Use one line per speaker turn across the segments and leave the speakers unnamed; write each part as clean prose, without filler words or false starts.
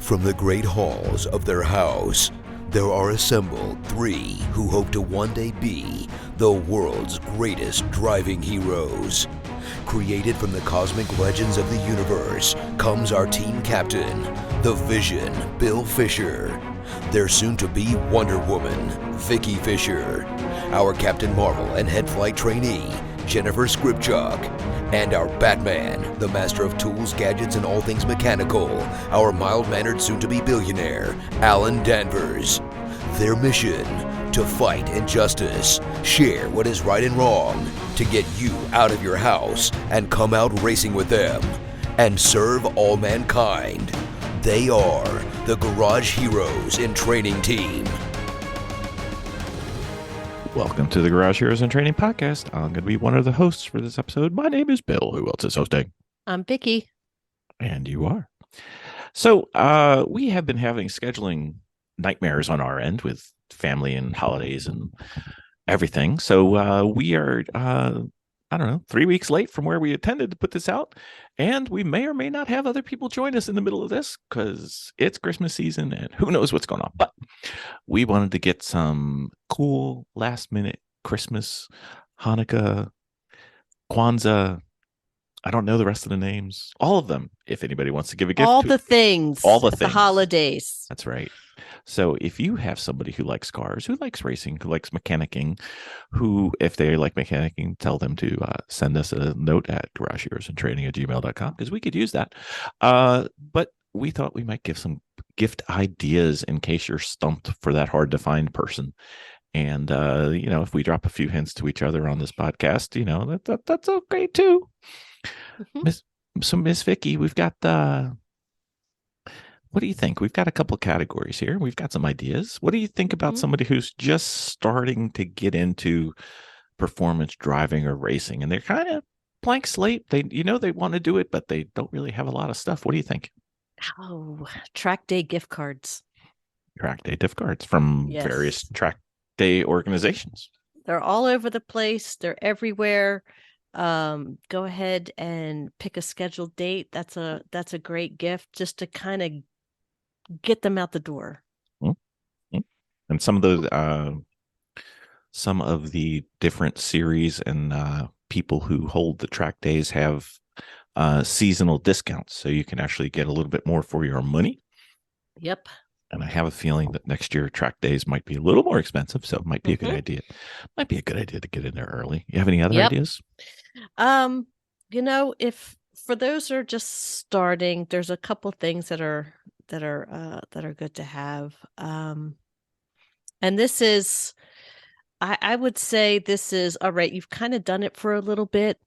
From the great halls of their house, there are assembled three who hope to one day be the world's greatest driving heroes. Created from the cosmic legends of the universe comes our team captain, the Vision, Bill Fisher. Their soon-to-be Wonder Woman, Vicki Fisher. Our Captain Marvel and head flight trainee, Jennifer Skripchuk. And our Batman, the master of tools, gadgets, and all things mechanical, our mild-mannered soon-to-be billionaire, Alan Danvers. Their mission, to fight injustice, share what is right and wrong, to get you out of your house and come out racing with them, and serve all mankind. They are the Garage Heroes in Training Team.
Welcome to the Garage Heroes in Training Podcast. I'm going to be one of the hosts for this episode. My name is Bill. Who else is hosting?
I'm Vicki.
And you are. So we have been having scheduling nightmares on our end with family and holidays and everything. So we are, 3 weeks late from where we intended to put this out. And we may or may not have other people join us in the middle of this because it's Christmas season and who knows what's going on. But we wanted to get some cool last minute Christmas, Hanukkah, Kwanzaa. I don't know the rest of the names. All of them. If anybody wants to give a gift.
All the things. The holidays.
That's right. So if you have somebody who likes cars, who likes racing, who likes mechanicking, who, if they like mechanicking, tell them to send us a note at garageheroesandtraining@gmail.com because we could use that. But we thought we might give some gift ideas in case you're stumped for that hard to find person. And, if we drop a few hints to each other on this podcast, that's okay too. Miss Vicki, we've got what do you think? We've got a couple categories here. We've got some ideas. What do you think about somebody who's just starting to get into performance driving or racing, and they're kind of blank slate? They want to do it, but they don't really have a lot of stuff. What do you think?
Oh, track day gift cards.
Track day gift cards from various track day organizations.
They're all over the place. They're everywhere. Go ahead and pick a scheduled date. That's a great gift just to kind of get them out the door.
Mm-hmm. And some of the different series and people who hold the track days have seasonal discounts, so you can actually get a little bit more for your money.
Yep. And
I have a feeling that next year track days might be a little more expensive, so it might be a good idea. Might be a good idea to get in there early. You have any other ideas?
If for those who are just starting, there's a couple things that are good to have. And this is, I would say this is all right. You've kind of done it for a little bit,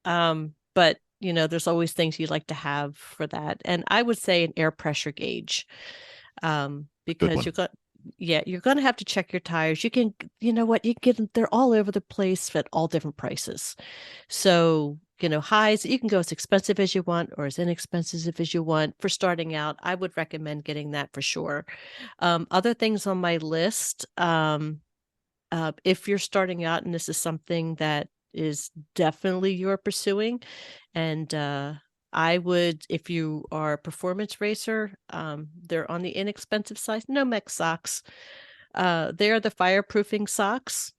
but there's always things you'd like to have for that. And I would say an air pressure gauge, because you're going to have to check your tires. You can, they're all over the place at all different prices. So, highs, you can go as expensive as you want or as inexpensive as you want. For starting out, I would recommend getting that for sure. Other things on my list, if you're starting out and this is something that is definitely you're pursuing, and I would, if you are a performance racer, they're on the inexpensive side. Nomex socks. They're the fireproofing socks,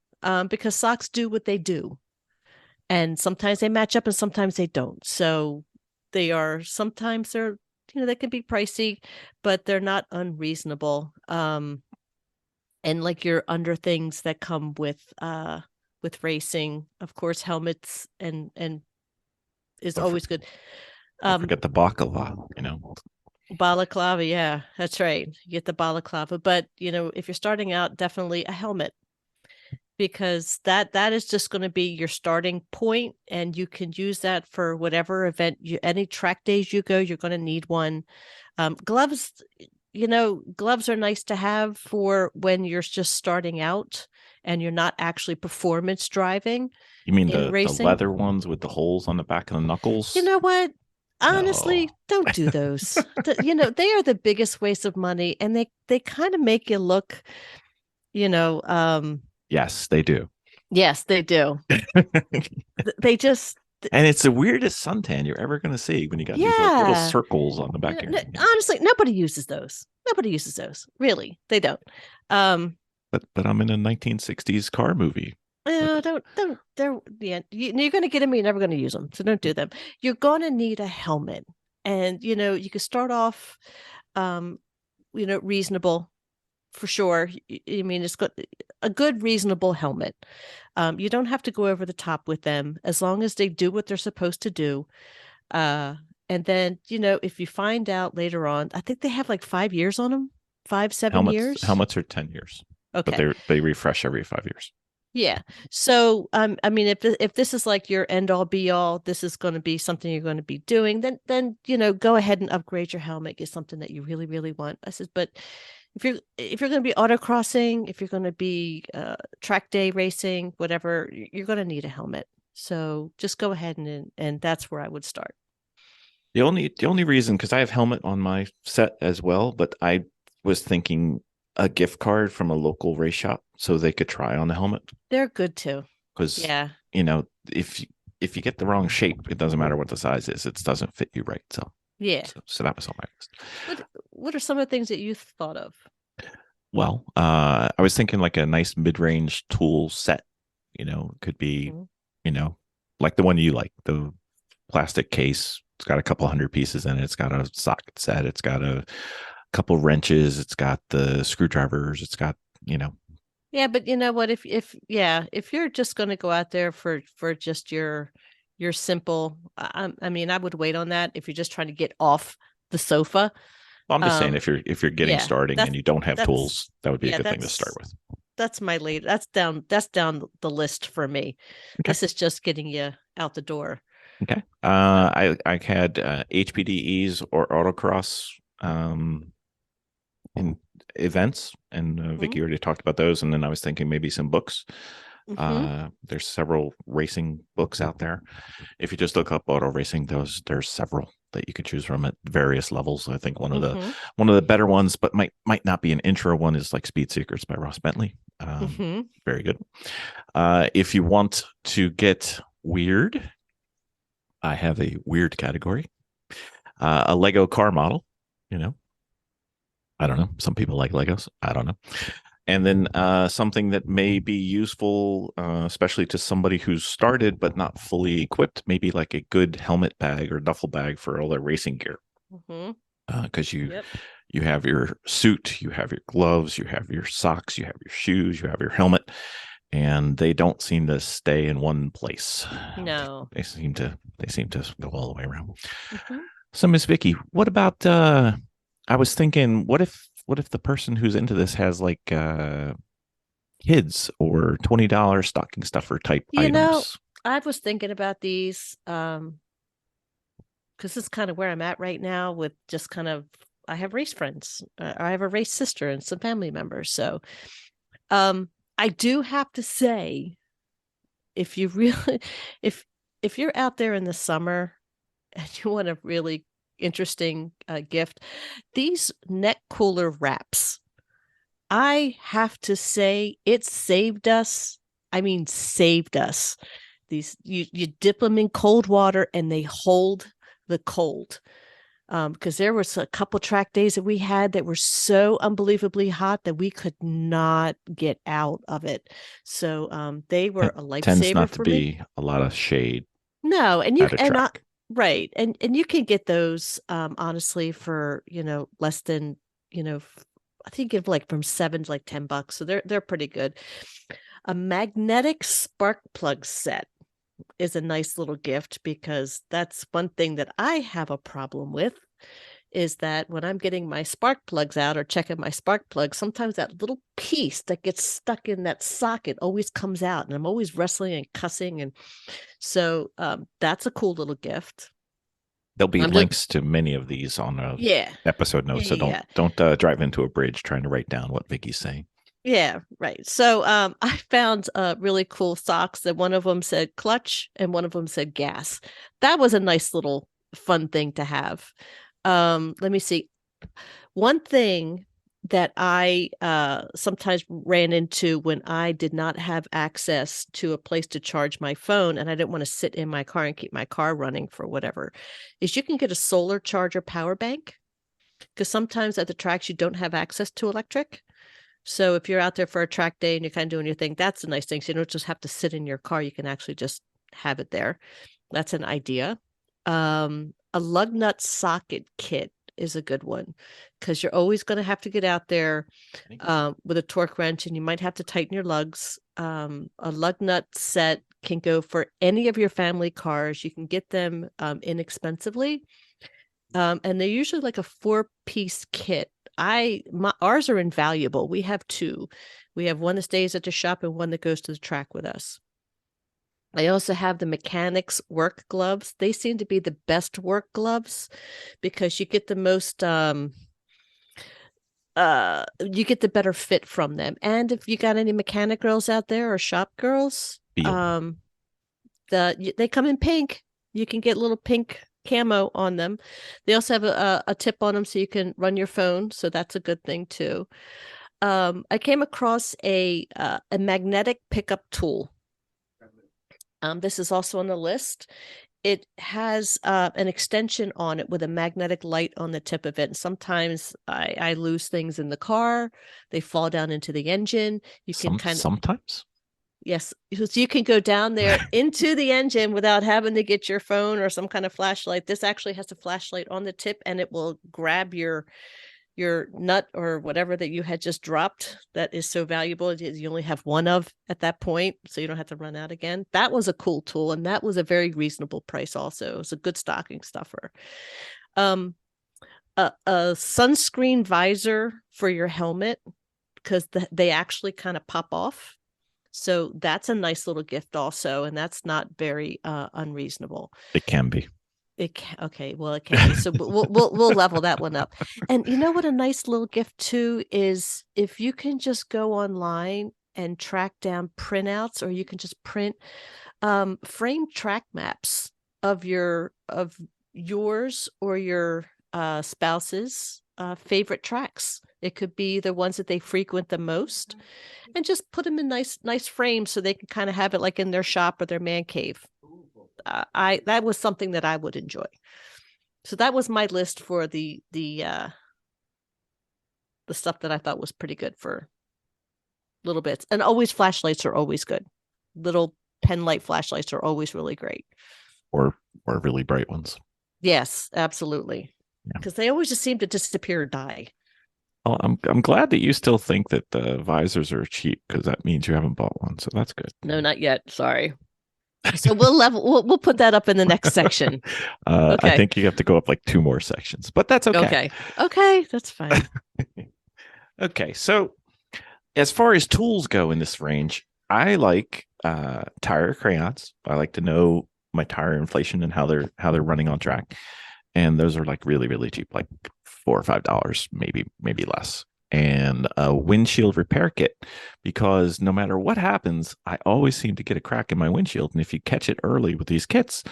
because socks do what they do. And sometimes they match up and sometimes they don't. So sometimes they can be pricey, but they're not unreasonable. And like your under things that come with racing, of course, helmets and is always good.
Forget the balaclava,
Balaclava, yeah, that's right. You get the balaclava, but if you're starting out, definitely a helmet, because that is just going to be your starting point, and you can use that for whatever event any track days you go. You're going to need one. Gloves, gloves are nice to have for when you're just starting out and you're not actually performance driving.
You mean the leather ones with the holes on the back of the knuckles?
You know what? Honestly, don't do those. They are the biggest waste of money, and they kind of make you look,
Yes, they do.
Yes, they do. They just,
And it's the weirdest suntan you're ever going to see when you got these like little
Yeah.
circles on the back of your head.
Honestly, nobody uses those. Nobody uses those. Really, they don't.
But I'm in a 1960s car movie.
Don't. They're yeah. You're going to get them. You're never going to use them. So don't do them. You're going to need a helmet, and you can start off, um, reasonable for sure. I mean, it's got a good, reasonable helmet. You don't have to go over the top with them as long as they do what they're supposed to do. And then, if you find out later on, I think they have like 5 years on them, 7 years.
Helmets are 10 years, but
Okay.
they refresh every 5 years.
Yeah. So, I mean, if this is like your end all be all, this is going to be something you're going to be doing, then go ahead and upgrade your helmet, get something that you really, really want. I said, but if you're going to be autocrossing, if you're going to be track day racing, whatever, you're going to need a helmet. So just go ahead and that's where I would start.
The only reason, because I have helmet on my set as well, but I was thinking a gift card from a local race shop so they could try on the helmet.
They're good too.
Because
yeah,
if you get the wrong shape, it doesn't matter what the size is, it doesn't fit you right. So
yeah.
So that was on my list.
What are some of the things that you thought of?
Well, I was thinking like a nice mid-range tool set. Could be, like the one you like, the plastic case. It's got a couple hundred pieces in it. It's got a socket set. It's got a couple wrenches. It's got the screwdrivers. It's got,
Yeah, but you know what? If you're just going to go out there for just your simple, I mean, I would wait on that if you're just trying to get off the sofa.
Well, I'm just saying if you're getting starting and you don't have tools, that would be a good thing to start with.
That's my late. That's down the list for me. Okay. This is just getting you out the door.
Okay. I had HPDEs or autocross in events, and Vicki already talked about those. And then I was thinking maybe some books. There's several racing books out there. If you just look up auto racing, there's several that you could choose from at various levels. I think one of the better ones, but might not be an intro one, is like Speed Secrets by Ross Bentley. Very good. If you want to get weird, I have a weird category. A Lego car model, I don't know. Some people like Legos. I don't know. And then something that may be useful, especially to somebody who's started but not fully equipped, maybe like a good helmet bag or duffel bag for all their racing gear. Because you have your suit, you have your gloves, you have your socks, you have your shoes, you have your helmet, and they don't seem to stay in one place.
No,
they seem to go all the way around. So, Miss Vicki, what about? I was thinking, what if the person who's into this has like kids or $20 stocking stuffer type items?
I was thinking about these because this is kind of where I'm at right now with just kind of, I have race friends. I have a race sister and some family members. So I do have to say, if you really, if you're out there in the summer and you want a really interesting gift, these neck cooler wraps, I have to say, it saved us. I mean, saved us. These, you dip them in cold water and they hold the cold. Because there was a couple track days that we had that were so unbelievably hot that we could not get out of it. So they were a lifesaver.
Tends not to
me.
Be a lot of shade.
No, and right, and you can get those honestly for less than I think of like from $7 to like $10. So they're pretty good. A magnetic spark plug set is a nice little gift, because that's one thing that I have a problem with, is that when I'm getting my spark plugs out or checking my spark plug, sometimes that little piece that gets stuck in that socket always comes out, and I'm always wrestling and cussing. And so that's a cool little gift.
There'll be links to many of these on episode notes. So don't drive into a bridge trying to write down what Vicki's saying.
Yeah, right. So I found really cool socks that one of them said clutch and one of them said gas. That was a nice little fun thing to have. Let me see. One thing that I sometimes ran into when I did not have access to a place to charge my phone and I didn't want to sit in my car and keep my car running for whatever, is you can get a solar charger power bank, because sometimes at the tracks you don't have access to electric. So if you're out there for a track day and you're kind of doing your thing, that's a nice thing. So you don't just have to sit in your car. You can actually just have it there. That's an idea. A lug nut socket kit is a good one, because you're always going to have to get out there with a torque wrench, and you might have to tighten your lugs. A lug nut set can go for any of your family cars. You can get them inexpensively. And they're usually like a 4-piece kit. Ours are invaluable. We have 2. We have one that stays at the shop and one that goes to the track with us. I also have the mechanics work gloves. They seem to be the best work gloves because you get the most you get the better fit from them. And if you got any mechanic girls out there or shop girls, they come in pink. You can get little pink camo on them. They also have a tip on them so you can run your phone, so that's a good thing too. I came across a magnetic pickup tool. This is also on the list. It has an extension on it with a magnetic light on the tip of it. And sometimes I lose things in the car. They fall down into the engine. You can
sometimes.
Yes. So you can go down there into the engine without having to get your phone or some kind of flashlight. This actually has a flashlight on the tip, and it will grab your nut or whatever that you had just dropped that is so valuable. You only have one of at that point, so you don't have to run out again. That was a cool tool, and that was a very reasonable price also. It was a good stocking stuffer. A sunscreen visor for your helmet, because they actually kind of pop off. So that's a nice little gift also, and that's not very unreasonable.
It can be.
Okay, well, it can be. So we'll level that one up. And you know what a nice little gift too is, if you can just go online and track down printouts, or you can just print framed track maps of yours or your spouse's favorite tracks. It could be the ones that they frequent the most, and just put them in nice frames so they can kind of have it like in their shop or their man cave. That was something that I would enjoy. So that was my list for the stuff that I thought was pretty good for little bits. And always flashlights are always good. Little pen light flashlights are always really great.
Or really bright ones.
Yes, absolutely. Because they always just seem to disappear or die.
Well, I'm glad that you still think that the visors are cheap, because that means you haven't bought one. So that's good.
No, not yet. Sorry. So we'll put that up in the next section.
Okay. I think you have to go up like 2 more sections, but that's okay.
Okay, that's fine.
Okay, so as far as tools go in this range, I like tire crayons. I like to know my tire inflation and how they're running on track, and those are like really, really cheap, like $4 or $5, maybe less. And a windshield repair kit, because no matter what happens, I always seem to get a crack in my windshield. And if you catch it early with these kits,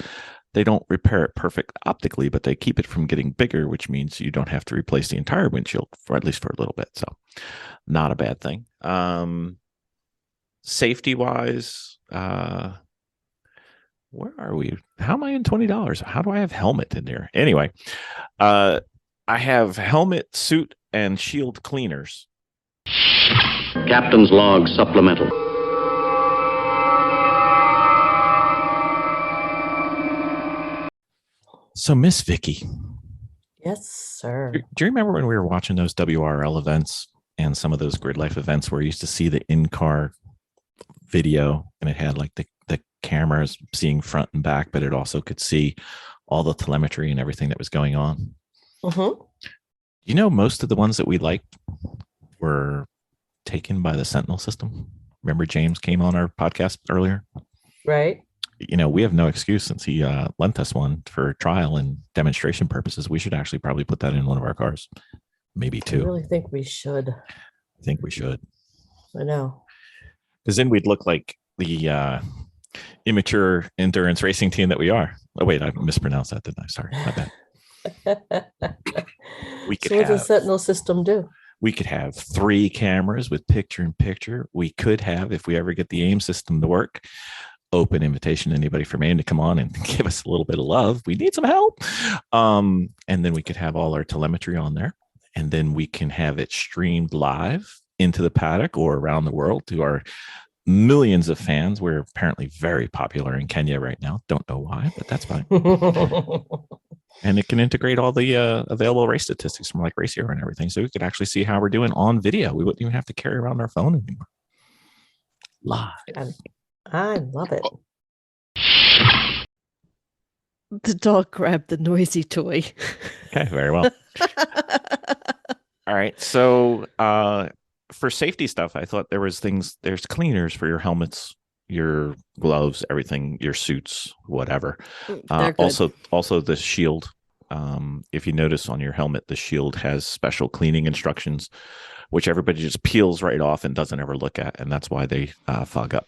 they don't repair it perfect optically, but they keep it from getting bigger, which means you don't have to replace the entire windshield for at least for a little bit. So not a bad thing. Safety wise, where are we? How am I in $20? How do I have helmet in there? Anyway, I have helmet, suit, and shield cleaners.
Captain's log supplemental.
So, Miss Vicki.
Yes, sir.
Do you remember when we were watching those WRL events and some of those Grid Life events where you used to see the in-car video, and it had like the cameras seeing front and back, but it also could see all the telemetry and everything that was going on?
Mm-hmm.
You know, most of the ones that we liked were taken by the Sentinel system. Remember James came on our podcast earlier?
Right.
You know, we have no excuse since he lent us one for trial and demonstration purposes. We should actually probably put that in one of our cars. Maybe 2.
I really think we should.
I think we should.
I know.
Because then we'd look like the immature endurance racing team that we are. Oh, wait, I mispronounced that, didn't I? Sorry, my bad.
So what does the Sentinel system do?
We could have 3 cameras with picture in picture. We could have, if we ever get the aim system to work, open invitation to anybody from AIM to come on and give us a little bit of love. We need some help. And then we could have all our telemetry on there. And then we can have it streamed live into the paddock or around the world to our millions of fans. We're apparently very popular in Kenya right now. Don't know why, but that's fine. And it can integrate all the available race statistics from like Race Hero and everything. So we could actually see how we're doing on video. We wouldn't even have to carry around our phone anymore. Live.
I love it.
The dog grabbed the noisy toy.
Okay, very well. All right. So for safety stuff, I thought there's cleaners for your helmets, your gloves, everything, your suits, whatever. Also the shield. If you notice on your helmet, the shield has special cleaning instructions, which everybody just peels right off and doesn't ever look at. And that's why they fog up.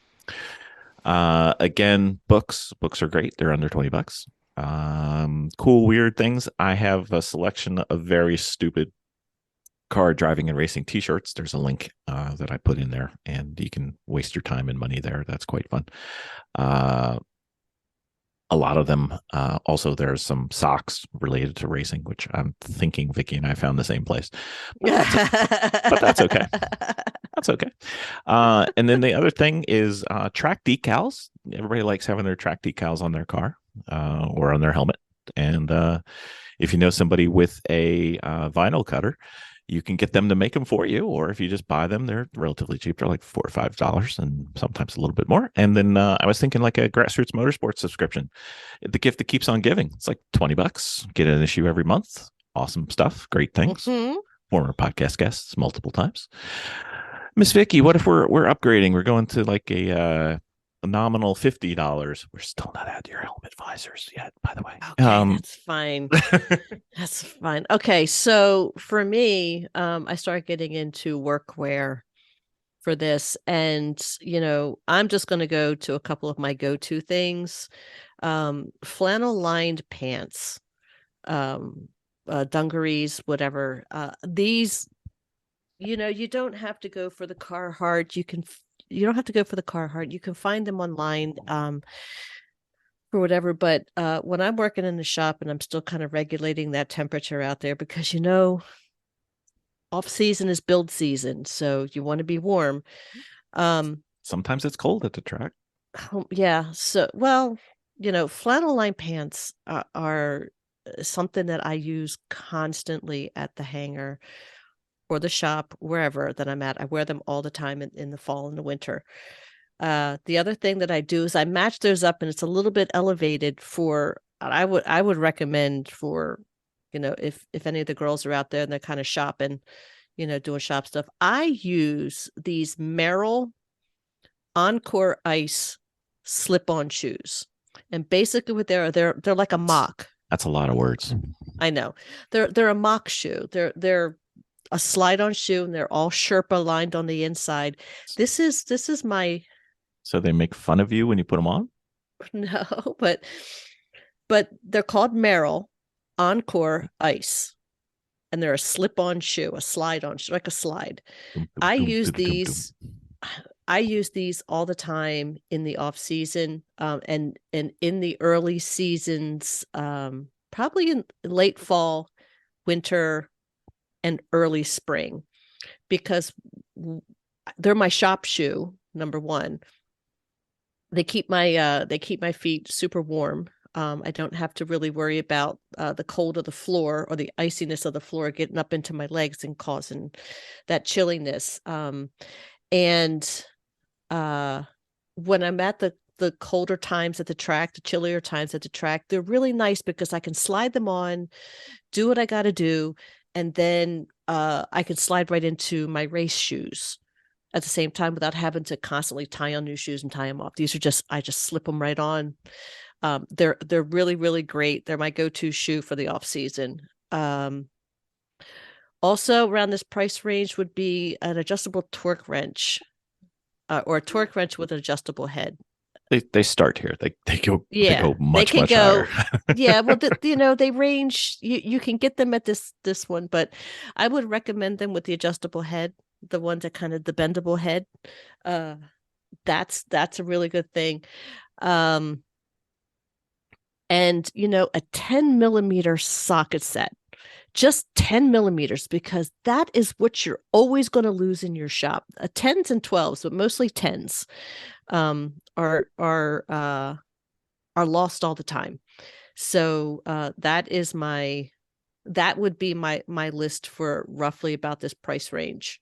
Again, books are great. They're under $20. Cool, weird things. I have a selection of very stupid car driving and racing t-shirts. There's a link that I put in there, and you can waste your time and money there. That's quite fun. A lot of them. Also, there's some socks related to racing, which I'm thinking Vicki and I found the same place. But that's okay. That's okay. And then the other thing is track decals. Everybody likes having their track decals on their car or on their helmet. And if you know somebody with a vinyl cutter, you can get them to make them for you. Or if you just buy them, they're relatively cheap. They're like $4 or $5 and sometimes a little bit more. And then I was thinking like a Grassroots Motorsports subscription. The gift that keeps on giving. It's like $20. Get an issue every month. Awesome stuff. Great things. Mm-hmm. Former podcast guests multiple times. Miss Vicki, what if we're upgrading? We're going to like a nominal $50. We're still not at your helmet visors yet, by the way.
Okay, that's fine. That's fine. Okay, so for me, I started getting into workwear for this, and I'm just going to go to a couple of my go-to things. Flannel lined pants, dungarees, whatever. These, you don't have to go for the Carhartt. You don't have to go for the Carhartt. You can find them online for whatever. But when I'm working in the shop and I'm still kind of regulating that temperature out there, because off season is build season, so you want to be warm.
Sometimes it's cold at the track.
Yeah. So, flannel line pants are something that I use constantly at the hangar or the shop, wherever that I'm at. I wear them all the time in the fall and the winter. The other thing that I do is I match those up, and it's a little bit elevated for, I would recommend for, if any of the girls are out there and they're kind of shopping, doing shop stuff. I use these Merrell Encore Ice slip-on shoes. And basically what they're like a mock.
That's a lot of words.
I know. They're a mock shoe. They're a slide-on shoe, and they're all Sherpa lined on the inside. This is my.
So they make fun of you when you put them on?
No, but they're called Merrell Encore Ice, and they're a slip-on shoe, a slide-on shoe, like a slide. I use these all the time in the off season, and in the early seasons, probably in late fall, winter, and early spring, because they're my shop shoe. Number one, they keep my feet super warm. I don't have to really worry about the cold of the floor or the iciness of the floor getting up into my legs and causing that chilliness. And when I'm at the colder times at the track, the chillier times at the track, they're really nice because I can slide them on, do what I got to do, and then I can slide right into my race shoes at the same time without having to constantly tie on new shoes and tie them off. These are I just slip them right on. They're really, really great. They're my go-to shoe for the off season. Also around this price range would be an adjustable torque wrench, or a torque wrench with an adjustable head.
They start here. They go
Yeah, they
much
can
much
go.
higher.
Yeah, well, they range. You can get them at this one, but I would recommend them with the adjustable head, the ones that kind of the bendable head. Uh, that's a really good thing. Um, and a 10 millimeter socket set, just 10 millimeters, because that is what you're always going to lose in your shop. 10s and 12s, but mostly 10s, are lost all the time. So that would be my list for roughly about this price range.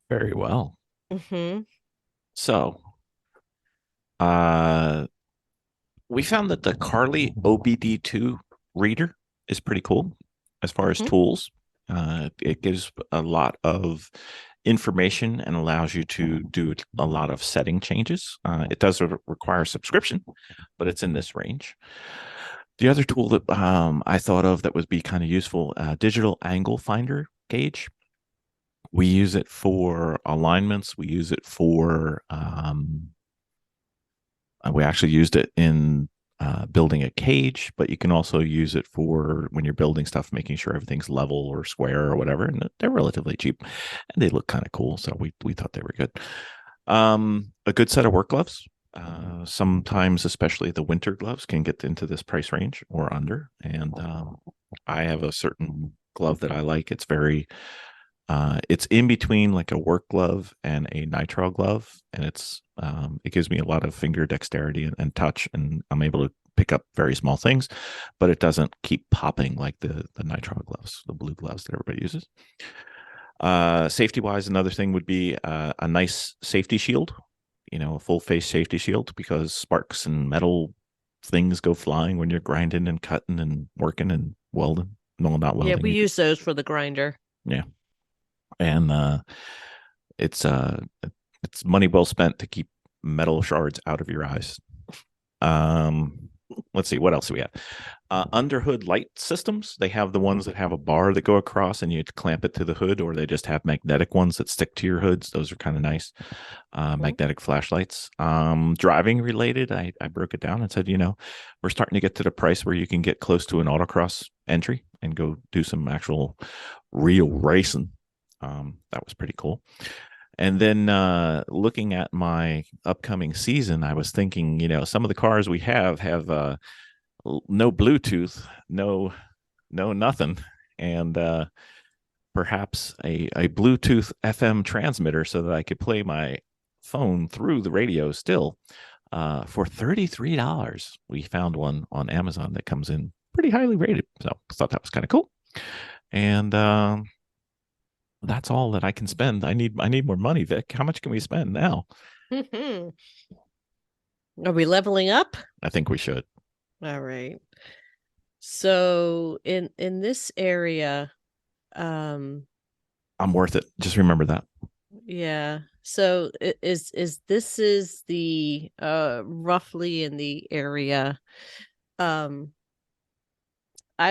Very well.
Mm-hmm.
So, uh, we found that the Carly OBD2 reader is pretty cool as far as
Mm-hmm.
tools. It gives a lot of information and allows you to do a lot of setting changes. It does require subscription, but it's in this range. The other tool that I thought of that would be kind of useful, digital angle finder gauge. We use it for alignments. We use it for we actually used it in building a cage, but you can also use it for when you're building stuff, making sure everything's level or square or whatever. And they're relatively cheap and they look kind of cool. So we thought they were good. A good set of work gloves. Sometimes, especially the winter gloves, can get into this price range or under. And I have a certain glove that I like. It's in between like a work glove and a nitrile glove, and it gives me a lot of finger dexterity and touch, and I'm able to pick up very small things, but it doesn't keep popping like the nitrile gloves, the blue gloves that everybody uses. Safety wise, another thing would be a nice safety shield, a full face safety shield, because sparks and metal things go flying when you're grinding and cutting and working and welding. No, not
Yeah,
welding.
we use those for the grinder.
Yeah. And it's money well spent to keep metal shards out of your eyes. Let's see, what else do we have? Under hood light systems. They have the ones that have a bar that go across and you clamp it to the hood, or they just have magnetic ones that stick to your hoods. Those are kind of nice. Magnetic flashlights. Driving related, I broke it down and said, we're starting to get to the price where you can get close to an autocross entry and go do some actual real racing. That was pretty cool. And then looking at my upcoming season, I was thinking, some of the cars we have no Bluetooth, no nothing, and perhaps a Bluetooth FM transmitter so that I could play my phone through the radio still. For $33, we found one on Amazon that comes in pretty highly rated. So I thought that was kind of cool. And that's all that I can spend. I need more money, Vic. How much can we spend now?
Mm-hmm. Are we leveling up?
I think we should.
All right. So in this area,
I'm worth it. Just remember that.
yeah. So is this is the roughly in the area. I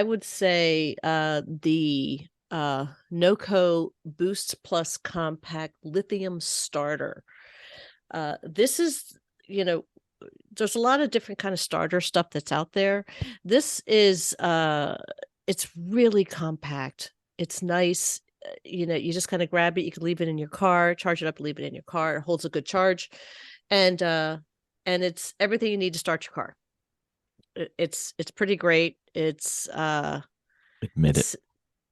would say the NOCO Boost Plus Compact Lithium Starter. This is, there's a lot of different kind of starter stuff that's out there. This is it's really compact. It's nice. You just kind of grab it. You can leave it in your car, charge it up, leave it in your car. It holds a good charge, and it's everything you need to start your car. It's pretty great.
Admit it.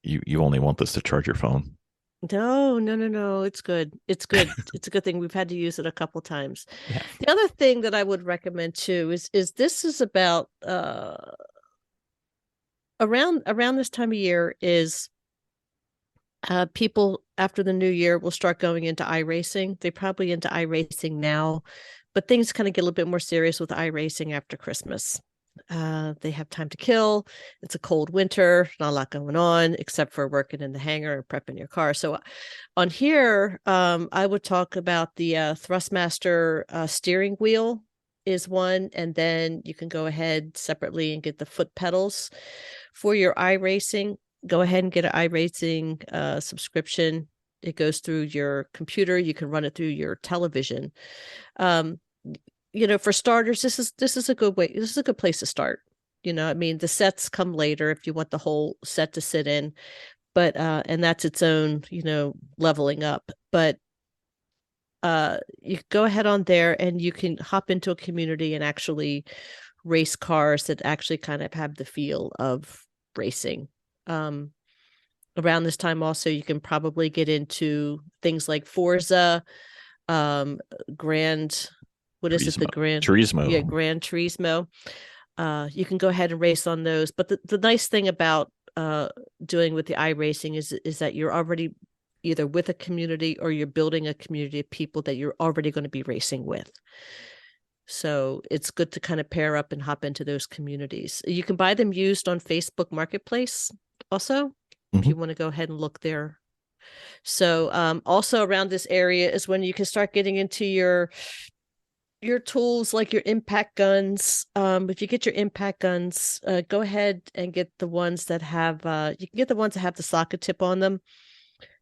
You only want this to charge your phone.
No. It's good. It's good. It's a good thing. We've had to use it a couple times.
Yeah.
The other thing that I would recommend too is this is about around this time of year is people after the new year will start going into iRacing. They're probably into iRacing now, but things kind of get a little bit more serious with iRacing after Christmas. They have time to kill. It's a cold winter, not a lot going on except for working in the hangar and prepping your car. So on here, I would talk about the Thrustmaster steering wheel is one, and then you can go ahead separately and get the foot pedals for your iRacing. Go ahead and get an iRacing subscription. It goes through your computer. You can run it through your television. For starters, this is a good way. This is a good place to start. I mean, the sets come later if you want the whole set to sit in, but and that's its own, leveling up. But you go ahead on there and you can hop into a community and actually race cars that actually kind of have the feel of racing. Around this time also you can probably get into things like Forza, Grand, what is it? The Grand
Turismo.
Yeah, Grand Turismo. You can go ahead and race on those. But the nice thing about doing with the iRacing is that you're already either with a community or you're building a community of people that you're already going to be racing with. So it's good to kind of pair up and hop into those communities. You can buy them used on Facebook Marketplace also, if you want to go ahead and look there. So also around this area is when you can start getting into your tools, like your impact guns. If you get your impact guns, go ahead and get the ones that have you can get the ones that have the socket tip on them.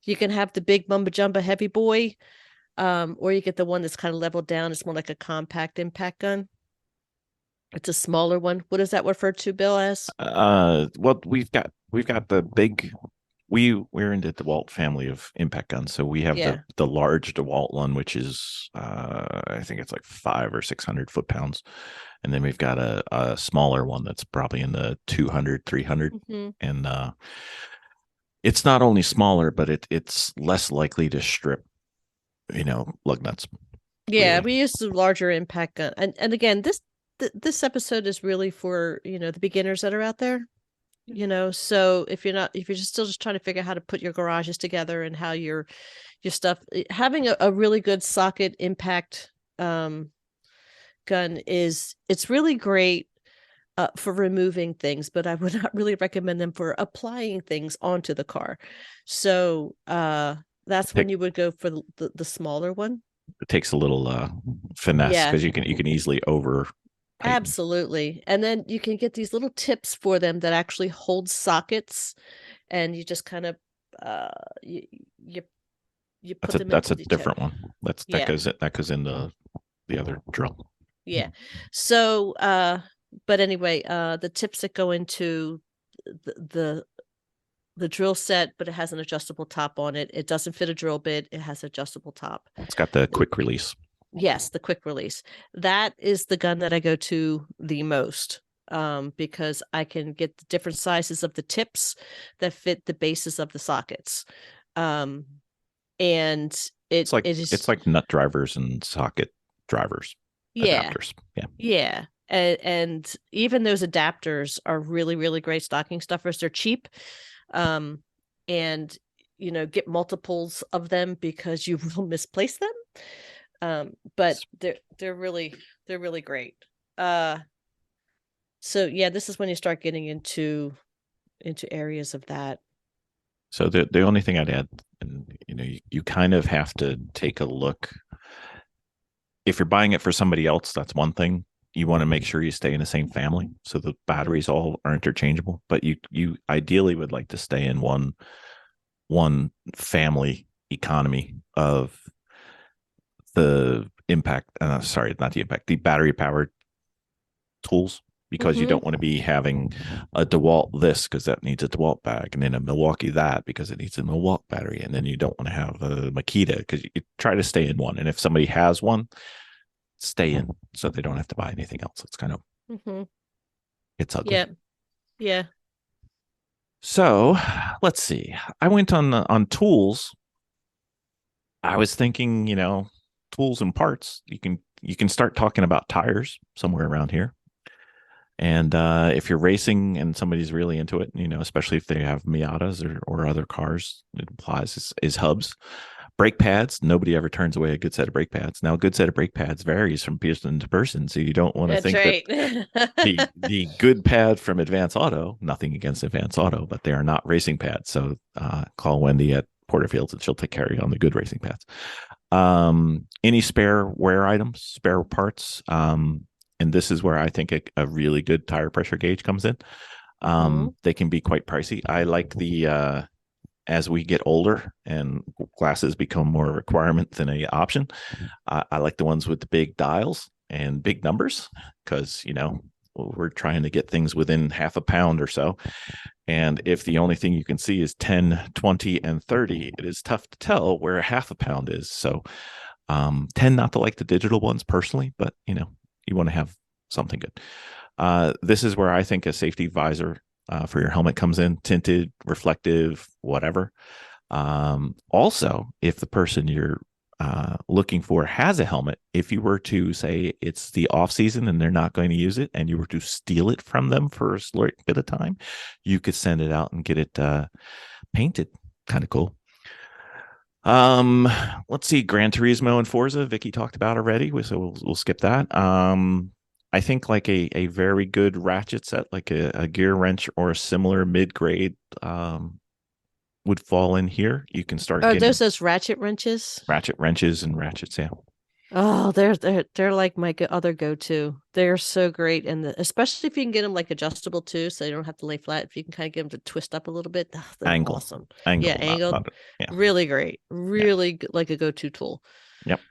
You can have the big Mumba Jumba heavy boy, or you get the one that's kind of leveled down. It's more like a compact impact gun. It's a smaller one. What is that referred to, Bill, as?
Well, we've got the big. We're in the DeWalt family of impact guns, so we have the large DeWalt one, which is I think it's like 500 or 600 foot-pounds, and then we've got a smaller one that's probably in the 200, 300, and it's not only smaller, but it's less likely to strip, lug nuts.
Yeah,
really.
we use the larger impact gun, and again, this episode is really for the beginners that are out there. So if you're just still just trying to figure out how to put your garages together and how your stuff, having a really good socket impact gun it's really great for removing things, but I would not really recommend them for applying things onto the car. So that's when you would go for the smaller one.
It takes a little finesse because you can easily over.
Absolutely. And then you can get these little tips for them that actually hold sockets, and you just kind of you put them
that's
into
a different one. That goes in the other drill.
Yeah. So but anyway, the tips that go into the drill set, but it has an adjustable top on it. It doesn't fit a drill bit. It has adjustable top.
It's got the quick release.
Yes, the quick release. That is the gun that I go to the most, because I can get the different sizes of the tips that fit the bases of the sockets. And it's
like nut drivers and socket drivers. Adapters.
Yeah. And even those adapters are really, really great stocking stuffers. They're cheap. And get multiples of them because you will misplace them. But they're really great. So yeah, this is when you start getting into areas of that.
So the only thing I'd add, and you kind of have to take a look. If you're buying it for somebody else, that's one thing. You want to make sure you stay in the same family, so the batteries all are interchangeable. But you ideally would like to stay in one family economy of the impact. Sorry, not the impact. The battery powered tools, because you don't want to be having a DeWalt this because that needs a DeWalt bag, and then a Milwaukee that because it needs a Milwaukee battery, and then you don't want to have a Makita because you try to stay in one. And if somebody has one, stay in so they don't have to buy anything else. It's kind of it's ugly.
Yeah.
So let's see. I went on tools. I was thinking, tools and parts. You can start talking about tires somewhere around here. And if you're racing and somebody's really into it, especially if they have Miatas or other cars, it applies is hubs. Brake pads. Nobody ever turns away a good set of brake pads. Now, a good set of brake pads varies from person to person, so you don't want to think that the good pad from Advance Auto, nothing against Advance Auto, but they are not racing pads. So call Wendy at Porterfields and she'll take care of you on the good racing pads. Any spare wear items, spare parts. And this is where I think a really good tire pressure gauge comes in. They can be quite pricey. I like the as we get older and glasses become more a requirement than a option, I like the ones with the big dials and big numbers, because, we're trying to get things within half a pound or so. And if the only thing you can see is 10, 20, and 30, it is tough to tell where a half a pound is. So tend not to like the digital ones personally, but you want to have something good. This is where I think a safety visor for your helmet comes in: tinted, reflective, whatever. Also, if the person you're looking for has a helmet, if you were to say it's the off season and they're not going to use it, and you were to steal it from them for a short bit of time, you could send it out and get it painted. Kind of cool. Let's see, Gran Turismo and Forza, Vicki talked about already, so we'll skip that. I think like a very good ratchet set, like a gear wrench or a similar mid-grade would fall in here. You can start
Oh,
getting
there's those ratchet wrenches.
ratchet wrenches and ratchets. Yeah.
Oh, they're like my other go-to. They're so great, and especially if you can get them like adjustable too, so you don't have to lay flat. If you can kind of get them to twist up a little bit, they're
Angle.
awesome.
Angle.
Yeah, angled.
Yeah.
Really great. Really like a go-to tool.
Yep.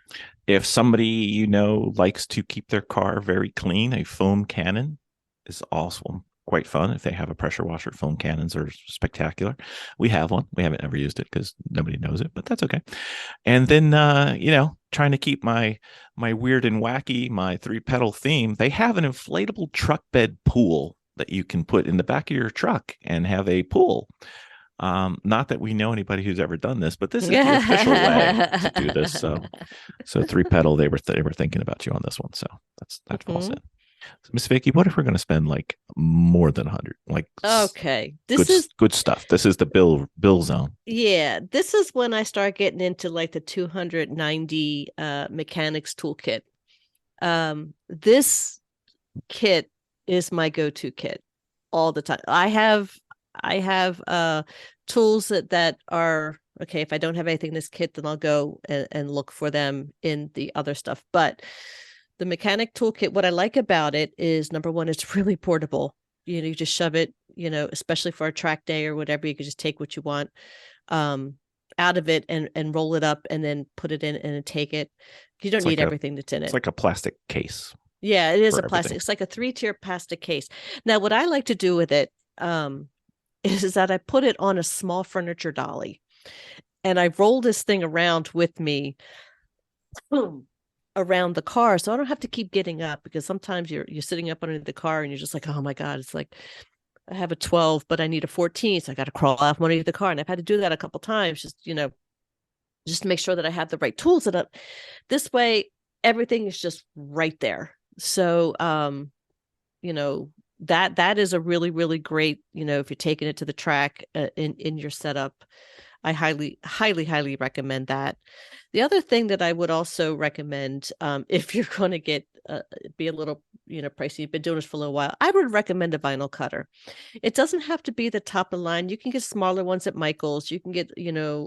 If somebody likes to keep their car very clean, a foam cannon is also quite fun. If they have a pressure washer, foam cannons are spectacular. We have one. We haven't ever used it because nobody knows it, but that's okay. And then trying to keep my weird and wacky, my 3-pedal theme, they have an inflatable truck bed pool that you can put in the back of your truck and have a pool. Not that we know anybody who's ever done this, but this is the official way to do this. So 3-pedal, they were thinking about you on this one. So that falls in. So, Miss Vicki, what if we're going to spend like more than 100? Like,
okay,
this is good stuff. This is the bill zone.
Yeah, this is when I start getting into like the 290 mechanics toolkit. This kit is my go-to kit all the time. I have tools that are okay. If I don't have anything in this kit, then I'll go and look for them in the other stuff. But the mechanic toolkit, what I like about it is, number one, it's really portable. You just shove it, especially for a track day or whatever, you can just take what you want out of it and roll it up and then put it in and take it. You don't need everything that's in it.
It's like a plastic case.
Yeah, it is a plastic. It's like a 3-tier plastic case. Now, what I like to do with it is that I put it on a small furniture dolly and I roll this thing around with me around the car, so I don't have to keep getting up, because sometimes you're sitting up underneath the car and you're just like, oh my God, it's like I have a 12, but I need a 14, so I got to crawl out from underneath the car. And I've had to do that a couple times, just to make sure that I have the right tools set up. This way, everything is just right there. So, that is a really, really great, if you're taking it to the track in your setup. I highly, highly, highly recommend that. The other thing that I would also recommend, if you're going to be a little, pricey, you've been doing this for a little while, I would recommend a vinyl cutter. It doesn't have to be the top of the line. You can get smaller ones at Michael's. You can get,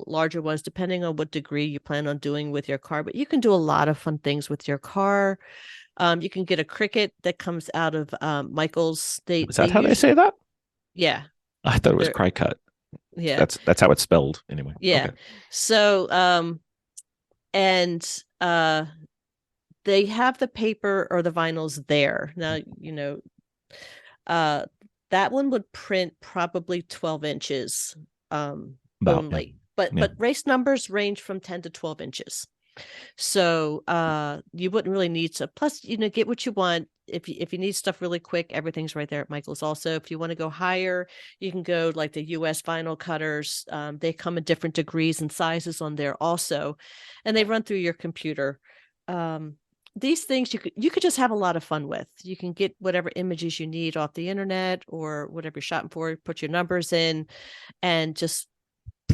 larger ones, depending on what degree you plan on doing with your car. But you can do a lot of fun things with your car. You can get a Cricut that comes out of Michael's.
Is that how they say that?
Yeah.
I thought it was Cricut.
Yeah.
That's how it's spelled anyway.
Yeah. Okay. So, they have the paper or the vinyls there. Now, that one would print probably 12 inches only. Yeah. But race numbers range from 10 to 12 inches. So you wouldn't really need to. Plus, get what you want. If you need stuff really quick, everything's right there at Michael's. Also, if you want to go higher, you can go like the US vinyl cutters. They come in different degrees and sizes on there also, and they run through your computer. These things you could just have a lot of fun with. You can get whatever images you need off the internet or whatever you're shopping for, put your numbers in, and just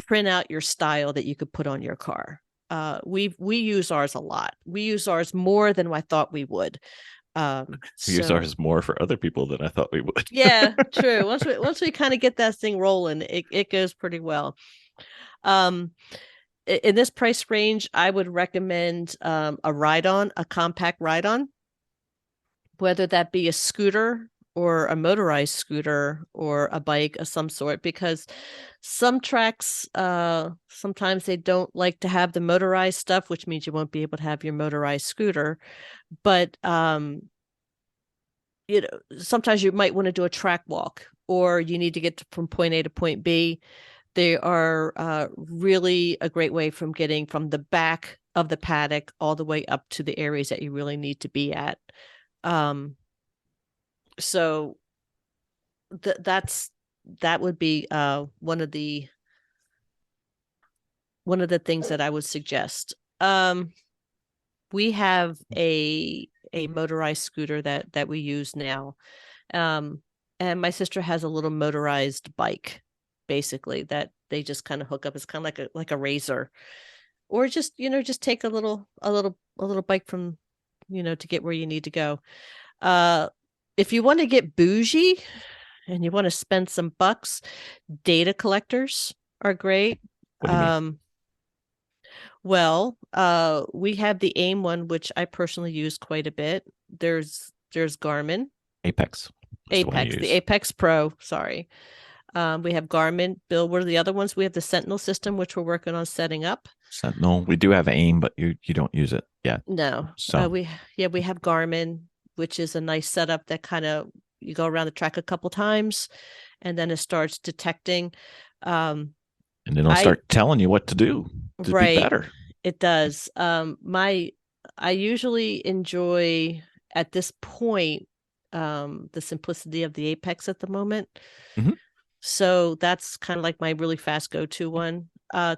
print out your style that you could put on your car. We use ours a lot. We use ours more than I thought we would.
We use ours more for other people than I thought we would.
Yeah, true. Once we kind of get that thing rolling, it goes pretty well. In this price range, I would recommend a compact ride-on, whether that be a scooter or a motorized scooter or a bike of some sort, because some tracks sometimes they don't like to have the motorized stuff, which means you won't be able to have your motorized scooter. But sometimes you might want to do a track walk, or you need to get from point A to point B. They are really a great way from getting from the back of the paddock all the way up to the areas that you really need to be at. So that would be one of the things that I would suggest. We have a motorized scooter that we use now. And my sister has a little motorized bike, basically, that they just kind of hook up. It's kind of like a razor, or just take a little bike from, to get where you need to go. If you want to get bougie and you want to spend some bucks, data collectors are great.
What do you mean?
Well, we have the AIM one, which I personally use quite a bit. There's Garmin.
Apex.
The Apex Pro, sorry. We have Garmin. Bill, what are the other ones? We have the Sentinel system, which we're working on setting up.
Sentinel. We do have AIM, but you don't use it yet.
No.
So
we have Garmin, which is a nice setup that kind of you go around the track a couple times, and then it starts detecting.
And then it'll start telling you what to do to be better.
It does. I usually enjoy at this point the simplicity of the Apex at the moment.
Mm-hmm.
So that's kind of like my really fast go-to one.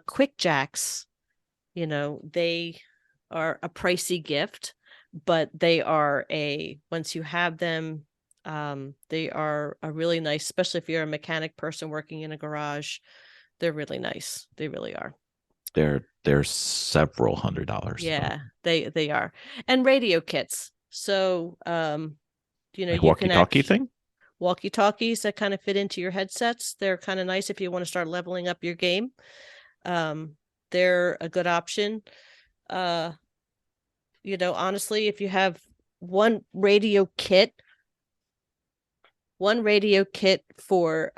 Quick Jacks, they are a pricey gift, but they are once you have them, they are a really nice, especially if you're a mechanic person working in a garage. They're really nice. They really are.
They're several $100s.
Yeah, they are. And radio kits. So
like
you
walkie-talkie thing?
Walkie-talkies that kind of fit into your headsets. They're kind of nice if you want to start leveling up your game. They're a good option. Honestly, if you have one radio kit for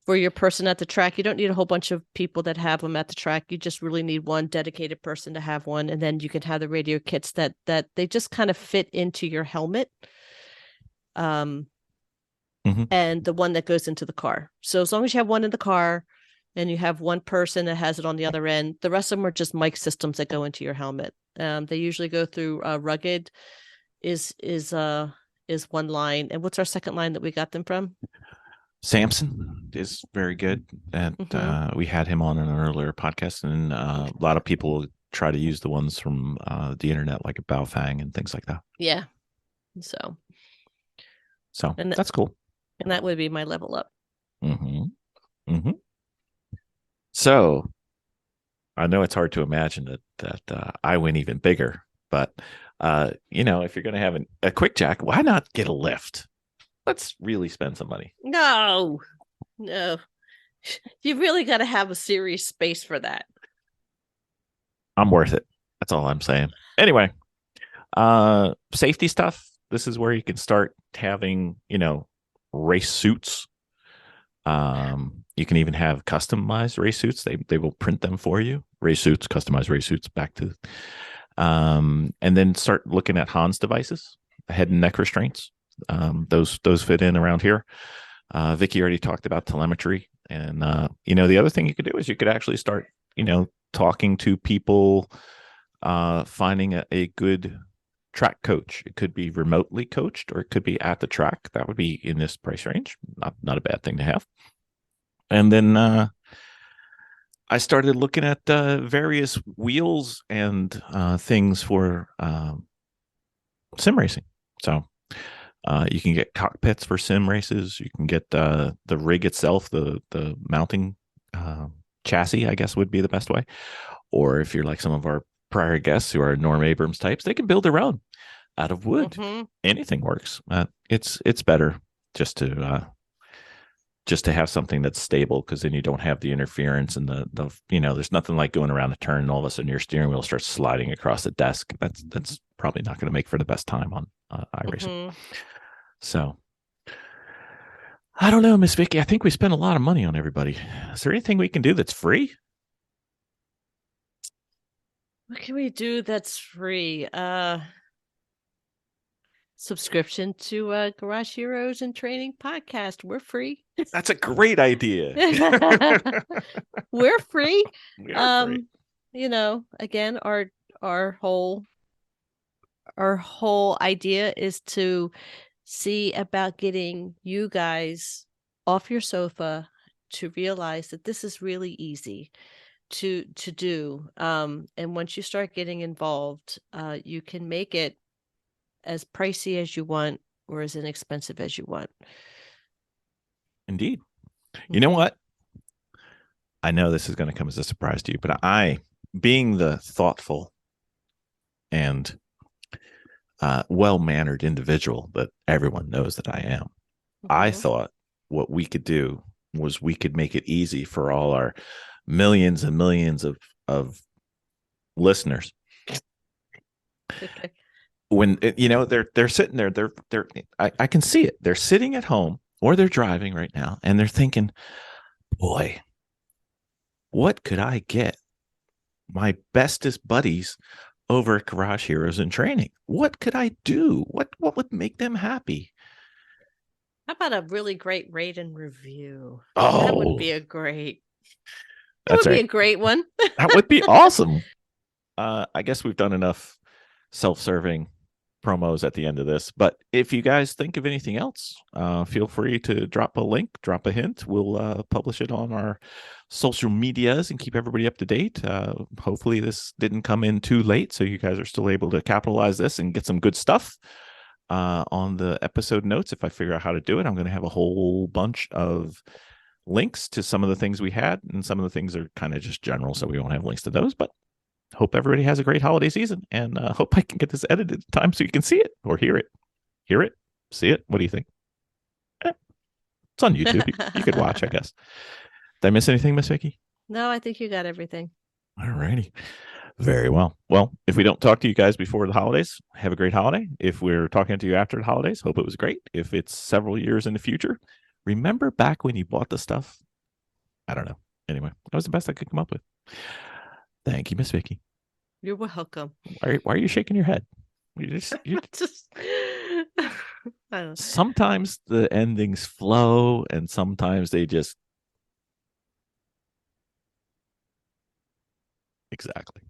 your person at the track, you don't need a whole bunch of people that have them at the track. You just really need one dedicated person to have one, and then you can have the radio kits that they just kind of fit into your helmet. And the one that goes into the car. So as long as you have one in the car and you have one person that has it on the other end, the rest of them are just mic systems that go into your helmet. They usually go through Rugged is one line. And what's our second line that we got them from?
Samson is very good. And we had him on an earlier podcast, and a lot of people try to use the ones from the internet, like a Baofeng and things like that.
Yeah. So
that's cool.
And that would be my level up.
So I know it's hard to imagine that I went even bigger, but if you're going to have a quick jack, why not get a lift? Let's really spend some money.
No, you really got to have a serious space for that.
I'm worth it. That's all I'm saying. Anyway, safety stuff. This is where you can start having, race suits. You can even have customized race suits. They will print them for you. Race suits, customized race suits. Back to, and then start looking at Hans devices, head and neck restraints. Those fit in around here. Vicki already talked about telemetry, and the other thing you could do is you could actually start, talking to people, finding a good track coach. It could be remotely coached, or it could be at the track. That would be in this price range. Not a bad thing to have. And then I started looking at various wheels and things for sim racing. So you can get cockpits for sim races. You can get the rig itself, the mounting chassis, I guess would be the best way. Or if you're like some of our prior guests who are Norm Abrams types, they can build their own out of wood. Anything works. It's better just to just to have something that's stable, because then you don't have the interference and the there's nothing like going around a turn and all of a sudden your steering wheel starts sliding across the desk. That's probably not going to make for the best time on iRacing. So I don't know, Miss Vicki. I think we spent a lot of money on everybody. Is there anything we can do that's free?
What can we do that's free? Subscription to Garage Heroes and Training Podcast. We're free.
That's a great idea.
We're free.
We are free.
Again, our whole idea is to see about getting you guys off your sofa to realize that this is really easy to do. And once you start getting involved, you can make it as pricey as you want or as inexpensive as you want.
Indeed. You know what? I know this is going to come as a surprise to you, but I, being the thoughtful and well-mannered individual that everyone knows that I am, I thought what we could do was we could make it easy for all our millions and millions of listeners.
Okay.
When they're sitting there, I can see it. They're sitting at home or they're driving right now and they're thinking, boy, what could I get my bestest buddies over at Garage Heroes in Training? What could I do? What would make them happy?
How about a really great rate and review?
Oh,
that would be a great.
That would
be a great one.
That would be awesome. I guess we've done enough self-serving promos at the end of this, but if you guys think of anything else, feel free to drop a link, drop a hint. We'll publish it on our social medias and keep everybody up to date. Hopefully this didn't come in too late, so you guys are still able to capitalize this and get some good stuff on the episode notes. If I figure out how to do it, I'm going to have a whole bunch of links to some of the things we had, and some of the things are kind of just general, so we won't have links to those. But hope everybody has a great holiday season, and hope I can get this edited in time so you can see it or hear it. Hear it, see it. What do you think? It's on YouTube. You could watch, I guess. Did I miss anything, Miss Vicki?
No, I think you got everything.
All righty. Very well. Well, if we don't talk to you guys before the holidays, have a great holiday. If we're talking to you after the holidays, hope it was great. If it's several years in the future, remember back when you bought the stuff? I don't know. Anyway, that was the best I could come up with. Thank you, Miss Vicki.
You're welcome.
Why are you shaking your head? You
I don't know.
Sometimes the endings flow, and sometimes they just exactly.